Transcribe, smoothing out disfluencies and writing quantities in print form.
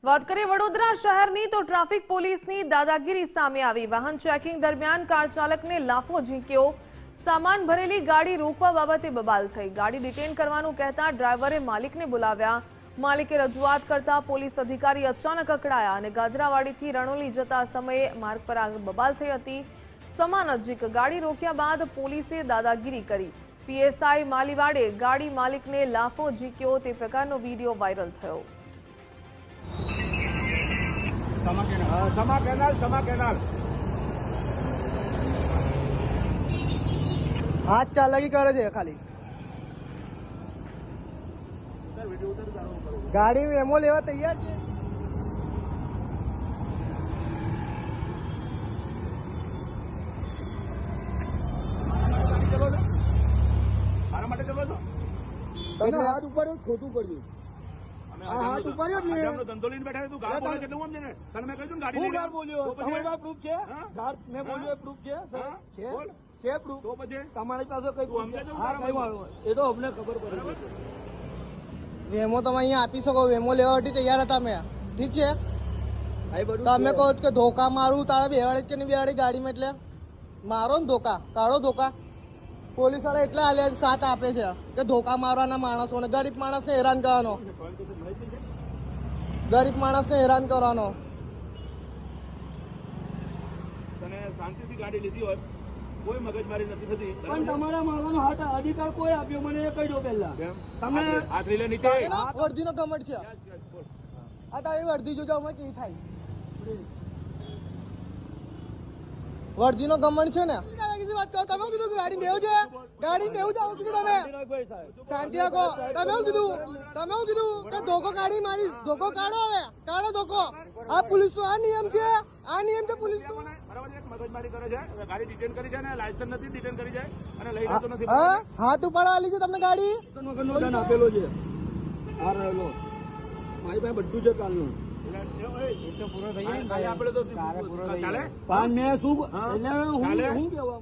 વાત કરીએ વડોદરા શહેરની તો ટ્રાફિક પોલીસની દાદાગીરી સામે આવી। વાહન ચેકિંગ દરમિયાન કાર ચાલકને લાફો ઝીંક્યો। સામાન ભરેલી ગાડી રોકવા બાબતે બબાલ થઈ। ગાડી ડિટેન કરવાનું કહેતા ડ્રાઈવરે માલિકને બોલાવ્યા। માલિકે રજૂઆત કરતા પોલીસ અધિકારી અચાનક અકળાયા અને ગાજરાવાડીથી રણોલી જતા સમયે માર્ગ પર આગ બબાલ થઈ હતી। સમા નજીક ગાડી રોક્યા બાદ પોલીસે દાદાગીરી કરી। પીએસઆઈ માલીવાડે ગાડી માલિકને લાફો ઝીંક્યો તે પ્રકારનો વિડીયો વાયરલ થયો। સમા કેનાલ हाथ चालाकी करे છે ખાલી ગાડી મેમો લેવા તૈયાર છે। મારા માટે ચલો છો તમે હાથ ઉપર ખોટું કર્યું। હાથ ઉપર ધંધો લઈને બેઠા તું ગાળ બોલે કેટલું સમજે ને તને મેં કહ્યું ગાડી હું ગાળ બોલ્યો તમારી પાસે પ્રૂફ છે ગાળ મેં બોલ્યો પ્રૂફ છે છે પ્રૂફ તો પછી તમારી પાસે કઈ સમજે છે હા કઈ વાળો એ તો અમને ખબર પડી વેમો તમે અહીંયા આપી શકો વેમો લેવા માટે તૈયાર હતા મેં ઠીક છે તમે કહો કે ધોકા મારું તારા બેવાડે કે નહીં બેવાડે ગાડીમાં એટલે મારો ને ધોકા કાઢો ધોકા પોલીસ વાળા એટલા હાલે સાથ આપે છે કે ધોકા મારવાના માણસોને ગરીબ માણસને હેરાન કરવાનો ગરીબ માણસને હેરાન કરવાનો। તને શાંતિથી ગાડી લીધી હોય કોઈ મગજમારી નથી થતી પણ તમારા મારવાનો હાથ અધિકાર કોઈ આપ્યો મને એ કહી દો પહેલા તમે હાથ લઈ લે નીચે વર્ધીનો કમટ છે આ તારી વર્ધી જોજો અમે કેવી થાય વર્ધીનો ગમણ છે ને વાત કરો તમે કીધું કે ગાડી બેવ છે ગાડી બેવ જાવ કીધું તમે શાંતિ રાખો તમે કીધું કે ધોકો કાઢી મારી ધોકો કાઢો હવે કાઢો ધોકો આ પોલીસ નો આ નિયમ છે પોલીસ નો બરાબર એક મગજમારી કરે છે ગાડી ડિટેન કરી છે ને લાયસન્સ નથી ડિટેન કરી જાય અને લઈ જતો નથી હાથ ઉપર આલી છે તમને ગાડી આપેલો છે આ રહેલો મારી પાસે બધું છે કાલનું પૂરો થઈ જાય આપણે તો ચાલે પણ મેં શું કેવા